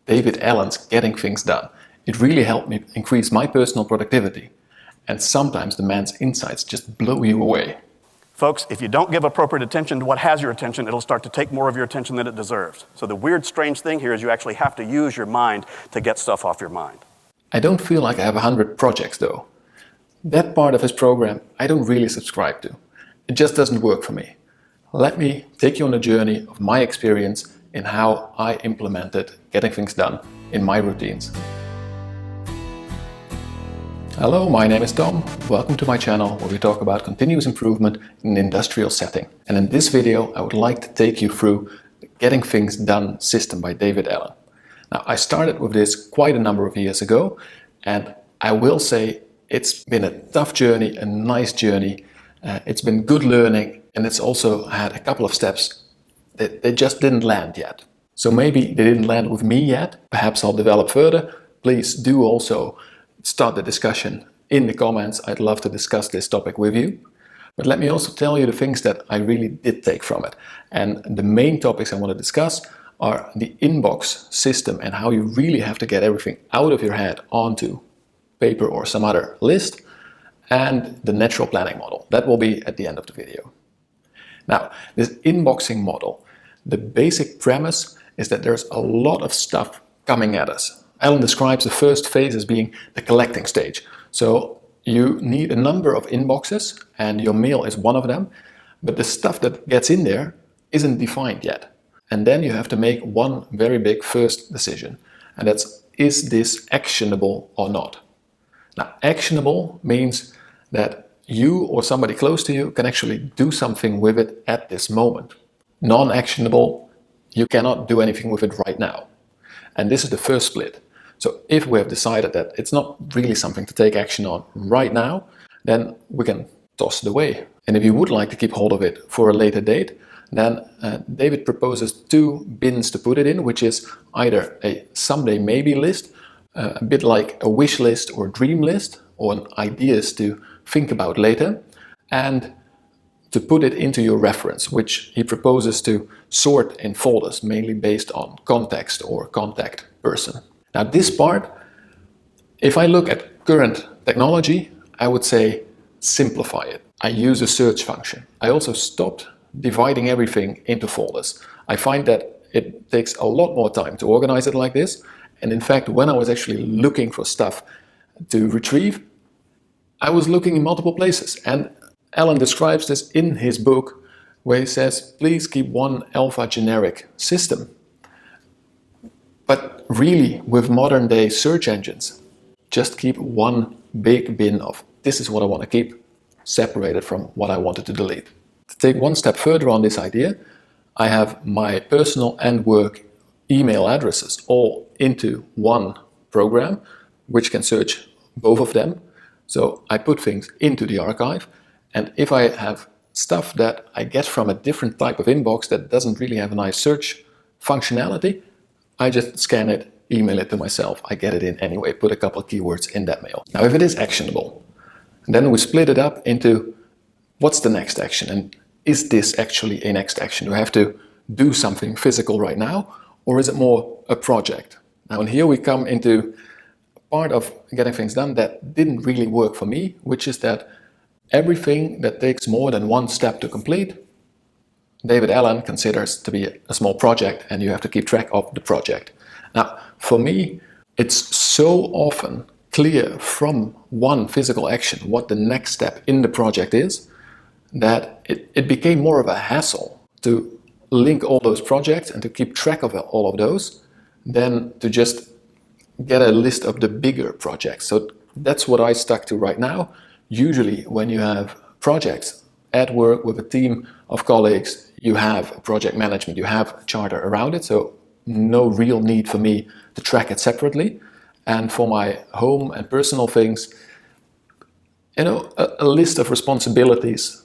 David Allen's Getting Things Done. It really helped me increase my personal productivity. And sometimes the man's insights just blow you away. Folks, if you don't give appropriate attention to what has your attention, it'll start to take more of your attention than it deserves. So the weird, strange thing here is you actually have to use your mind to get stuff off your mind. I don't feel like I have 100 projects though. That part of his program I don't really subscribe to. It just doesn't work for me. Let me take you on a journey of my experience in how I implemented Getting Things Done in my routines. Hello, my name is Tom. Welcome to my channel where we talk about continuous improvement in an industrial setting. And in this video, I would like to take you through the Getting Things Done system by David Allen. Now, I started with this quite a number of years ago, and I will say it's been a tough journey, a nice journey. It's been good learning, and it's also had a couple of steps that they just didn't land yet. So maybe they didn't land with me yet. Perhaps I'll develop further. Please do also start the discussion in the comments. I'd love to discuss this topic with you. But let me also tell you the things that I really did take from it. And the main topics I want to discuss are the inbox system and how you really have to get everything out of your head onto paper or some other list, and the natural planning model. That will be at the end of the video. Now, this inboxing model, the basic premise is that there's a lot of stuff coming at us. Allen describes the first phase as being the collecting stage. So you need a number of inboxes, and your mail is one of them, but the stuff that gets in there isn't defined yet. And then you have to make one very big first decision, and that's, is this actionable or not? Now, actionable means that you or somebody close to you can actually do something with it at this moment. Non-actionable, you cannot do anything with it right now. And this is the first split. So if we have decided that it's not really something to take action on right now, then we can toss it away. And if you would like to keep hold of it for a later date, then David proposes two bins to put it in, which is either a someday maybe list, a bit like a wish list or dream list, or ideas to think about later, and to put it into your reference, which he proposes to sort in folders, mainly based on context or contact person. Now this part, if I look at current technology, I would say simplify it. I use a search function. I also stopped dividing everything into folders. I find that it takes a lot more time to organize it like this. And in fact, when I was actually looking for stuff to retrieve, I was looking in multiple places. And Allen describes this in his book, where he says, please keep one alpha generic system. But really, with modern day search engines, just keep one big bin of, this is what I want to keep, separated from what I wanted to delete. To take one step further on this idea, I have my personal and work email addresses all into one program, which can search both of them. So I put things into the archive, and if I have stuff that I get from a different type of inbox that doesn't really have a nice search functionality, I just scan it, email it to myself. I get it in anyway, put a couple of keywords in that mail. Now, if it is actionable, then we split it up into what's the next action, and is this actually a next action? Do I have to do something physical right now, or is it more a project? Now, and here we come into part of Getting Things Done that didn't really work for me, which is that everything that takes more than one step to complete, David Allen considers to be a small project, and you have to keep track of the project. Now, for me, it's so often clear from one physical action what the next step in the project is, that it became more of a hassle to link all those projects and to keep track of all of those than to just get a list of the bigger projects. So that's what I stuck to right now. Usually when you have projects at work with a team of colleagues, you have project management, you have a charter around it, so no real need for me to track it separately. And for my home and personal things, a list of responsibilities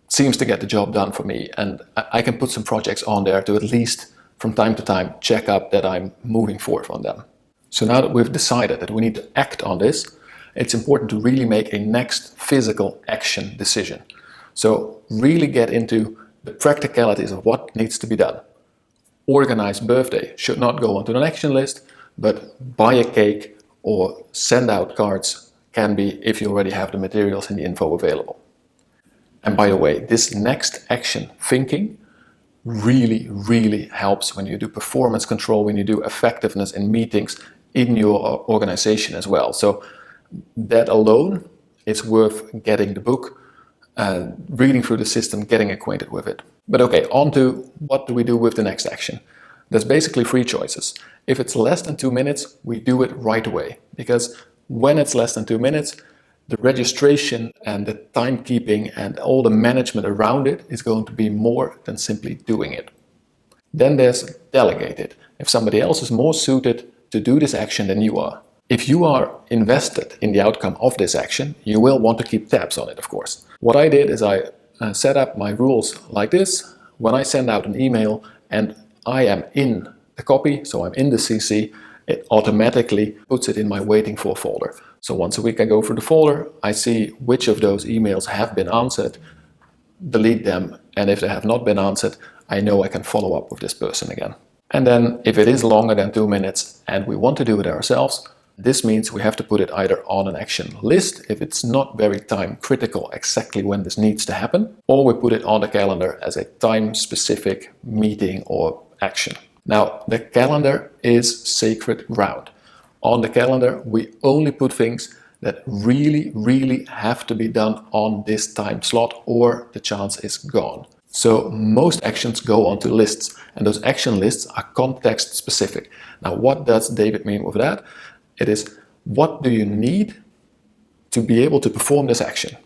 seems to get the job done for me, and I can put some projects on there to at least from time to time check up that I'm moving forward on them. So now that we've decided that we need to act on this, it's important to really make a next physical action decision. So really get into the practicalities of what needs to be done. Organized birthday should not go onto an action list. but buy a cake or send out cards can be if you already have the materials and the info available. And by the way, this next action thinking really, really helps when you do performance control, when you do effectiveness in meetings in your organization as well. So that alone, it's worth getting the book, reading through the system, getting acquainted with it. But okay, on to what do we do with the next action? There's basically three choices. If it's less than 2 minutes, we do it right away. Because when it's less than 2 minutes, the registration and the timekeeping and all the management around it is going to be more than simply doing it. Then there's delegated. If somebody else is more suited to do this action than you are. If you are invested in the outcome of this action, you will want to keep tabs on it, of course. What I did is I set up my rules like this. When I send out an email and I am in the copy, so I'm in the CC, it automatically puts it in my waiting for folder. So once a week I go through the folder, I see which of those emails have been answered, delete them, and if they have not been answered, I know I can follow up with this person again. And then if it is longer than 2 minutes and we want to do it ourselves, this means we have to put it either on an action list if it's not very time critical exactly when this needs to happen, or we put it on the calendar as a time specific meeting or action. Now, the calendar is sacred ground. On the calendar, we only put things that really, really have to be done on this time slot or the chance is gone. So most actions go onto lists, and those action lists are context specific. Now, what does David mean with that? It is, what do you need to be able to perform this action?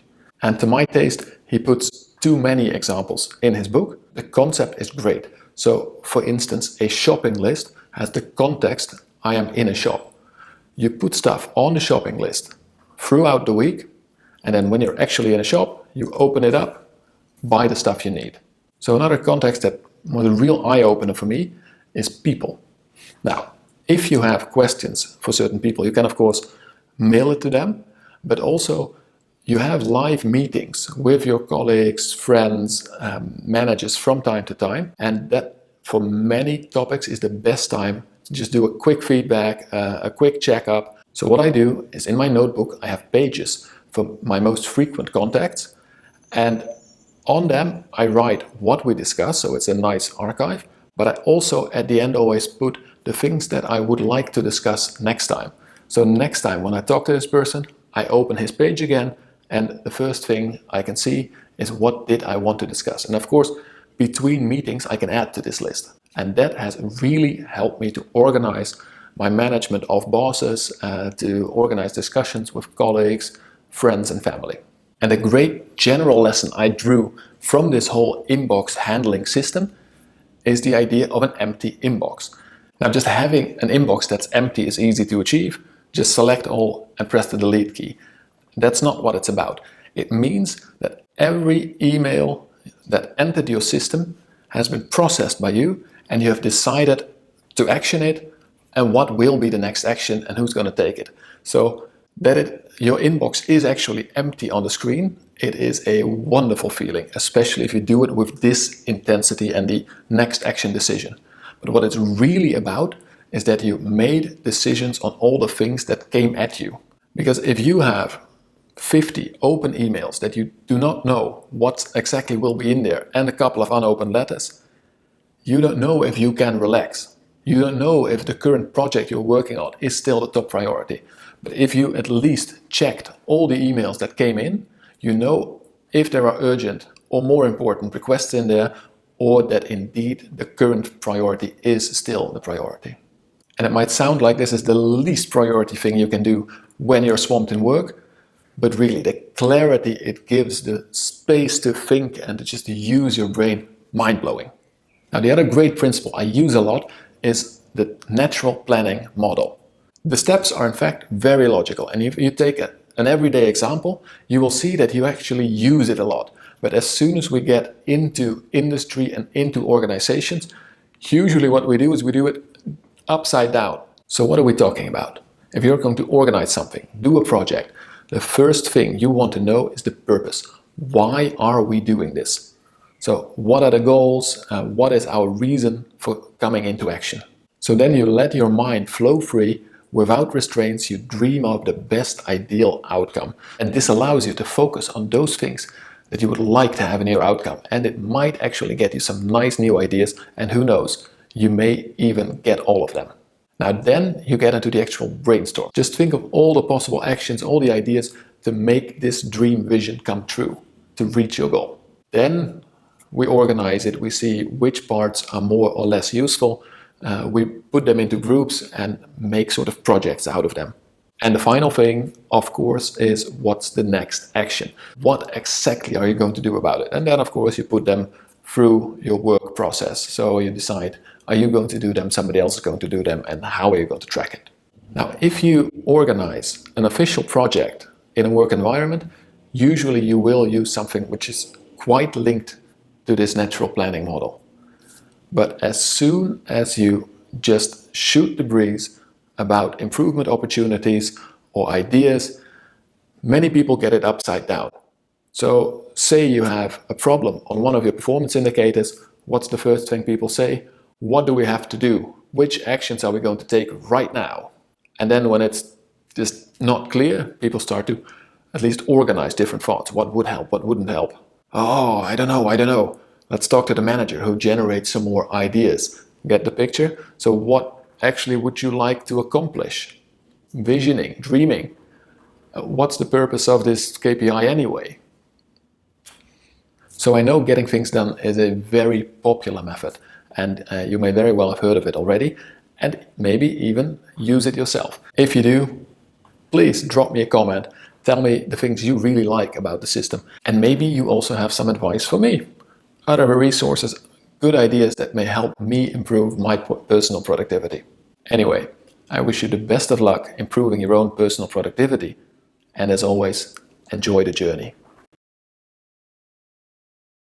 And to my taste, he puts too many examples in his book. The concept is great. So, for instance, a shopping list has the context, I am in a shop. You put stuff on the shopping list throughout the week, and then when you're actually in a shop, you open it up, buy the stuff you need. So another context that was a real eye-opener for me is people. Now, if you have questions for certain people, you can of course mail it to them, but also you have live meetings with your colleagues, friends, managers from time to time, and that for many topics is the best time to just do a quick feedback, a quick checkup. So what I do is in my notebook, I have pages for my most frequent contacts, and on them I write what we discuss, so it's a nice archive, but I also at the end always put the things that I would like to discuss next time. So next time when I talk to this person, I open his page again, and the first thing I can see is what did I want to discuss. And of course, between meetings, I can add to this list. And that has really helped me to organize my management of bosses, to organize discussions with colleagues, friends, and family. And a great general lesson I drew from this whole inbox handling system is the idea of an empty inbox. Now, just having an inbox that's empty is easy to achieve. Just select all and press the delete key. That's not what it's about. It means that every email that entered your system has been processed by you, and you have decided to action it and what will be the next action and who's going to take it. So that your inbox is actually empty on the screen, it is a wonderful feeling, especially if you do it with this intensity and the next action decision. But what it's really about is that you made decisions on all the things that came at you. Because if you have 50 open emails that you do not know what exactly will be in there and a couple of unopened letters, you don't know if you can relax. You don't know if the current project you're working on is still the top priority. But if you at least checked all the emails that came in, you know if there are urgent or more important requests in there, or that indeed the current priority is still the priority. And it might sound like this is the least priority thing you can do when you're swamped in work, but really the clarity it gives, the space to think and to just use your brain, mind-blowing. Now, the other great principle I use a lot is the natural planning model. The steps are in fact very logical, and if you take an everyday example, you will see that you actually use it a lot. But as soon as we get into industry and into organizations, usually what we do is we do it upside down. So what are we talking about? If you're going to organize something, do a project, the first thing you want to know is the purpose. Why are we doing this? So what are the goals? What is our reason for coming into action? So then you let your mind flow free. Without restraints, you dream of the best ideal outcome. And this allows you to focus on those things that you would like to have in your outcome. And it might actually get you some nice new ideas. And who knows, you may even get all of them. Now then you get into the actual brainstorm. Just think of all the possible actions, all the ideas to make this dream vision come true, to reach your goal. Then we organize it. We see which parts are more or less useful. We put them into groups and make sort of projects out of them. And the final thing, of course, is what's the next action? What exactly are you going to do about it? And then, of course, you put them through your work process. So you decide, are you going to do them, somebody else is going to do them, and how are you going to track it? Now, if you organize an official project in a work environment, usually you will use something which is quite linked to this natural planning model. But as soon as you just shoot the breeze about improvement opportunities or ideas, many people get it upside down. So say you have a problem on one of your performance indicators, what's the first thing people say? What do we have to do? Which actions are we going to take right now? And then when it's just not clear, people start to at least organize different thoughts. What would help? What wouldn't help? Oh, I don't know. Let's talk to the manager who generates some more ideas. Get the picture? So what actually would you like to accomplish? Visioning, dreaming. What's the purpose of this KPI anyway? So I know getting things done is a very popular method, and you may very well have heard of it already, and maybe even use it yourself. If you do, please drop me a comment. Tell me the things you really like about the system, and maybe you also have some advice for me. Other resources, good ideas that may help me improve my personal productivity. Anyway, I wish you the best of luck improving your own personal productivity. And as always, enjoy the journey.